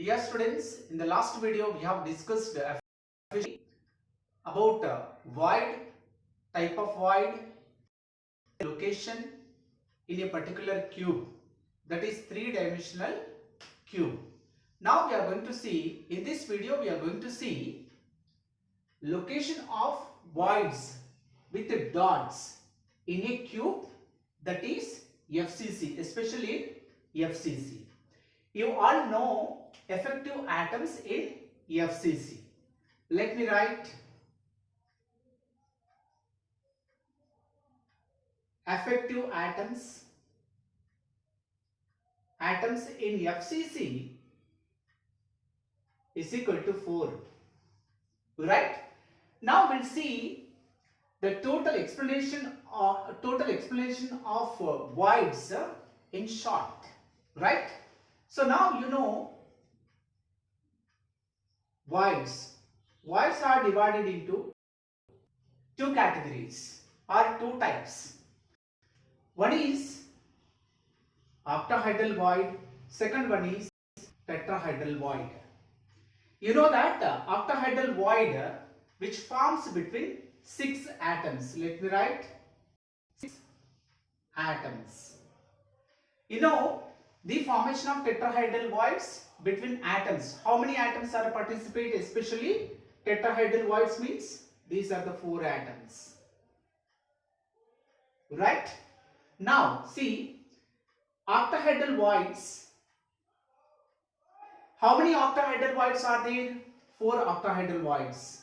Dear students, in the last video we have discussed about void, type of void, location in a particular cube, that is three-dimensional cube. Now we are going to see, in this video we are going to see location of voids with the dots in a cube, that is FCC, especially in FCC. You all know effective atoms in FCC. Let me write effective atoms in FCC is equal to 4. Right? Now we'll see the total explanation of voids in short. Right? So now you know voids. Voids are divided into two categories or two types. One is octahedral void, second one is tetrahedral void. You know that octahedral void which forms between 6 atoms. Let me write 6 atoms. You know the formation of tetrahedral voids between atoms. How many atoms are participate? Especially tetrahedral voids means these are the 4 atoms. Right? Now see octahedral voids. How many octahedral voids are there? 4 octahedral voids.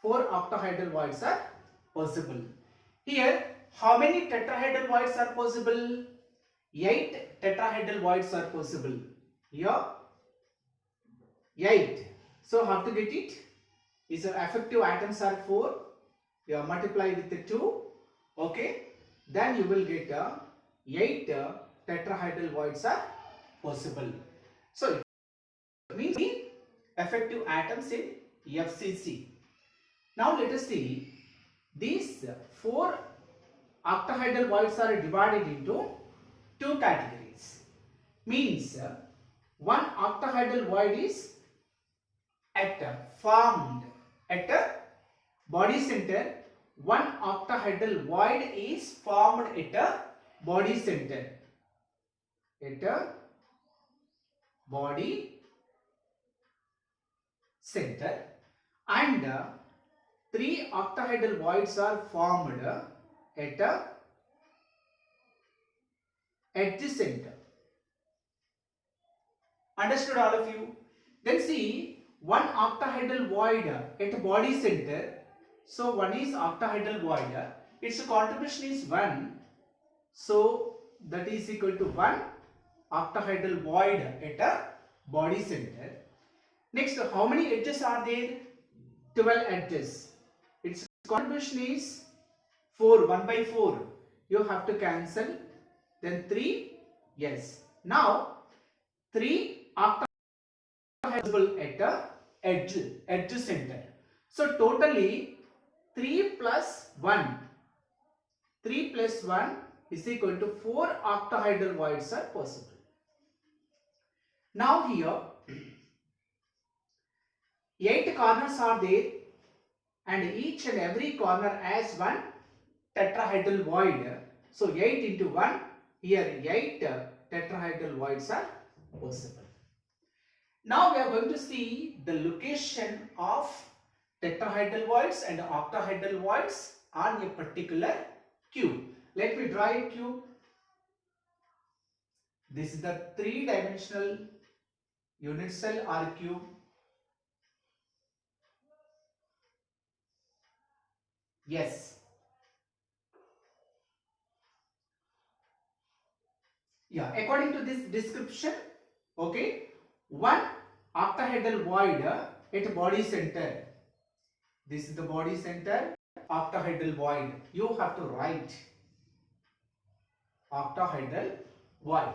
4 octahedral voids are possible. Here, how many tetrahedral voids are possible? 8 tetrahedral voids are possible. Here, 8. So, how to get it? Is effective atoms are 4. You multiply with the 2. Okay. Then you will get 8 tetrahedral voids are possible. So, it means effective atoms in FCC. Now let us see, these 4 octahedral voids are divided into two categories. Means one octahedral void is formed at a body center. One octahedral void is formed at a body center. At a body center, and 3 octahedral voids are formed at a edge center. Understood all of you? Then see one octahedral void at body center. So one is octahedral void. Its contribution is 1. So that is equal to 1 octahedral void at a body center. Next, how many edges are there? 12 edges. Its contribution is 4, 1 by 4. You have to cancel. Then 3, yes. Now, 3 octahedral at a edge center. So, totally 3 plus 1. 3 plus 1 is equal to 4 octahedral voids are possible. Now, here 8 corners are there, and each and every corner has one tetrahedral void. So 8 into 1, here 8 tetrahedral voids are possible. Now we are going to see the location of tetrahedral voids and octahedral voids on a particular cube. Let me draw a cube. This is the 3-dimensional unit cell or cube. Yes. Yeah, according to this description, okay, one octahedral void at body center. This is the body center, octahedral void. You have to write octahedral void.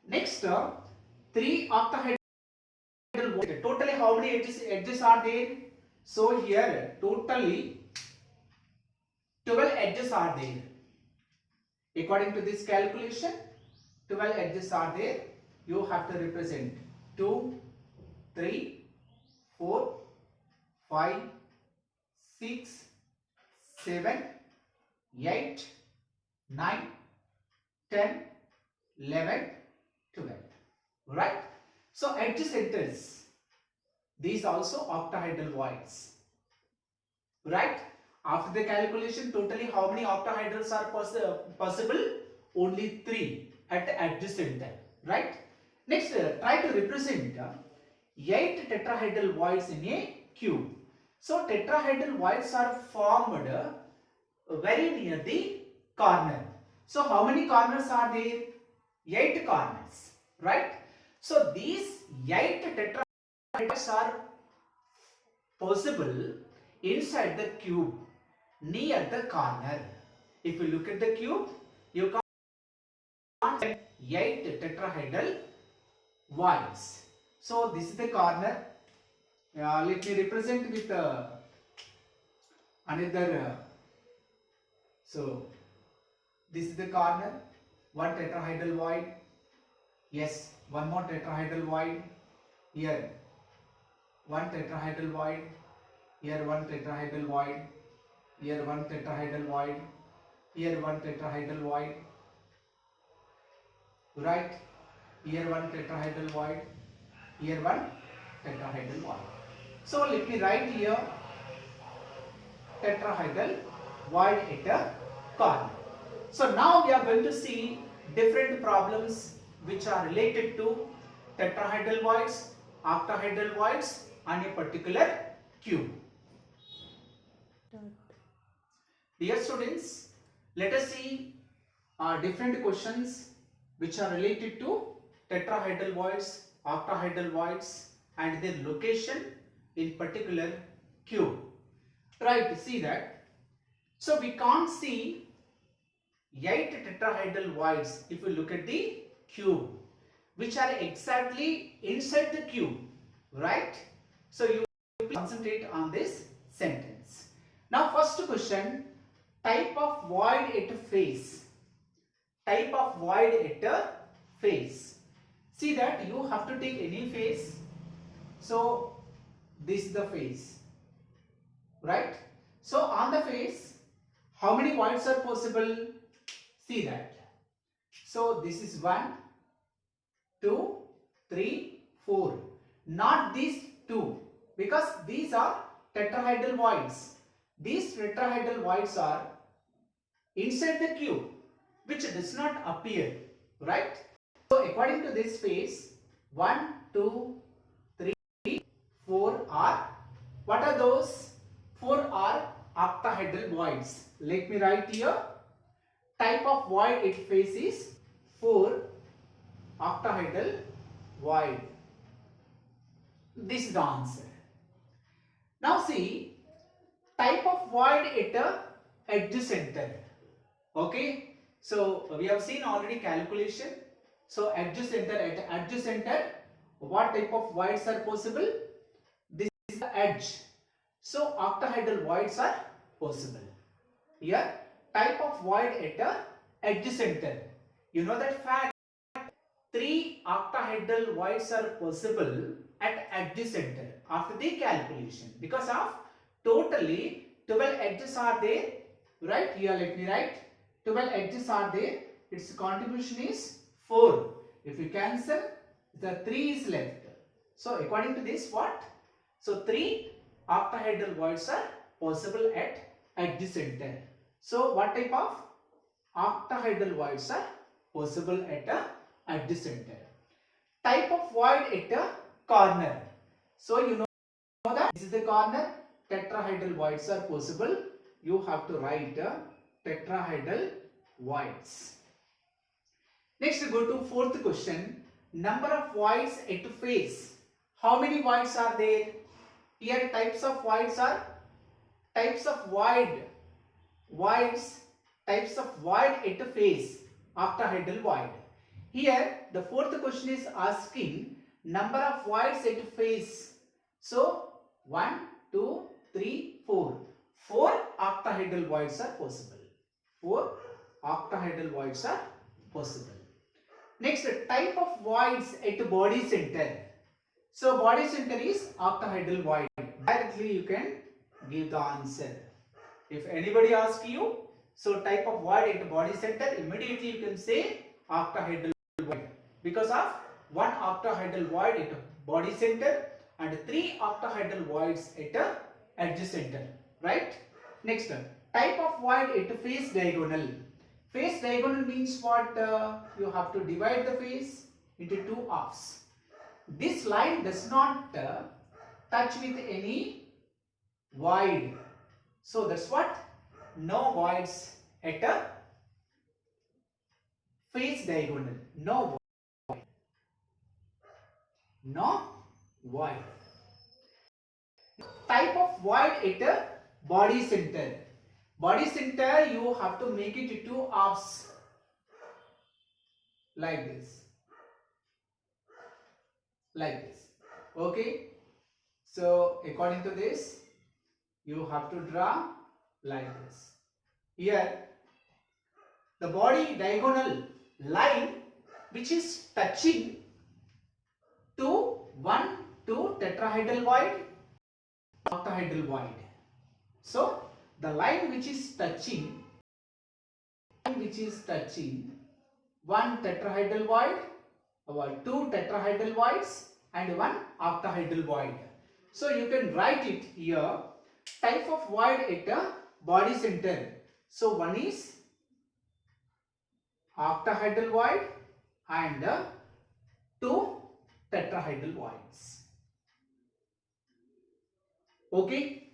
Next, 3 octahedral void. Totally how many edges are there? So here totally 12 edges are there. According to this calculation, 12 edges are there. You have to represent 2, 3, 4, 5, 6, 7, 8, 9, 10, 11, 12. Right? So edge centers, these also octahedral voids. Right? After the calculation, totally how many octahedrals are possible? Only 3 at edge center. Right? Next, try to represent 8 tetrahedral voids in a cube. So tetrahedral voids are formed very near the corner. So how many corners are there? 8 corners. Right? So these 8 tetrahedrals are possible inside the cube near the corner. If you look at the cube, you can't get 8 tetrahedral voids. So this is the corner. Let me represent with another. So this is the corner. One tetrahedral void. Yes, one more tetrahedral void. Here one tetrahedral void. Here one tetrahedral void. Here one tetrahedral void. Here one tetrahedral void. Right? Here one tetrahedral void. Here one tetrahedral void. So let me write here tetrahedral void at a corner. So now we are going to see different problems which are related to tetrahedral voids, octahedral voids on a particular cube. Dear students, let us see different questions which are related to tetrahedral voids, octahedral voids and their location in particular cube. Try to see that. So we can't see 8 tetrahedral voids if you look at the cube, which are exactly inside the cube, right? So you concentrate on this sentence. Now first question, type of void at a face. Type of void at a face. See that you have to take any face. So this is the face, right? So on the face, how many voids are possible? See that. So this is 1, 2, 3, 4. Not these 2, because these are tetrahedral voids. These tetrahedral voids are inside the cube, which does not appear, right? So according to this face, 1, 2, 3, 4 are, what are those? 4 are octahedral voids. Let me write here. Type of void it faces 4 octahedral void. This is the answer. Now see, type of void at a edge center. Okay, so we have seen already calculation. So edge center, at edge center, what type of voids are possible? This is the edge. So octahedral voids are possible. Here, type of void at a edge center. You know that fact. 3 octahedral voids are possible at edge center after the calculation, because of totally 12 edges are there. Right here, let me write 12 edges are there. Its contribution is 4. If you cancel, the 3 is left. So according to this, what? So 3 octahedral voids are possible at edge center. So what type of octahedral voids are possible at a edge center? Type of void at a corner. So you know that this is the corner. Tetrahedral voids are possible. You have to write tetrahedral voids. Next, go to fourth question. Number of voids at face. How many voids are there? Here types of voids are types of void. Voids, types of void at face. Octahedral void. Here the fourth question is asking number of voids at face. So 1, 2, 3, 4. 4 octahedral voids are possible. 4 octahedral voids are possible. Next, type of voids at body center. So body center is octahedral void. Directly you can give the answer. If anybody asks you, so type of void at body center, immediately you can say octahedral void, because of one octahedral void at body center and three octahedral voids at edge center, right? Next, type of void at face diagonal. Face diagonal means what? You have to divide the face into two halves. This line does not touch with any void. So that's what? No voids at a face diagonal. No void. No void. Type of void at a body center. Body center, you have to make it into halves like this. Like this. Okay. So according to this, you have to draw like this. Here, the body diagonal line which is touching to tetrahedral void, octahedral void. So the line which is touching one tetrahedral void, or two tetrahedral voids and one octahedral void. So you can write it here. Type of void at a body center. So one is octahedral void and two tetrahedral voids. Okay,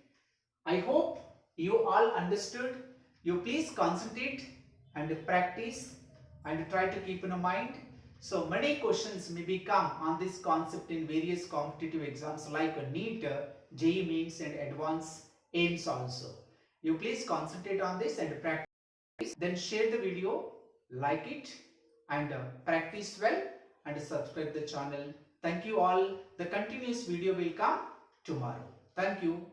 I hope you all understood. You please concentrate and practice and try to keep in mind. So many questions may become on this concept in various competitive exams like NEET, JEE Mains and Advanced AIMS also. You please concentrate on this and practice. Then share the video, like it and practice well and subscribe the channel. Thank you all. The continuous video will come tomorrow. Thank you.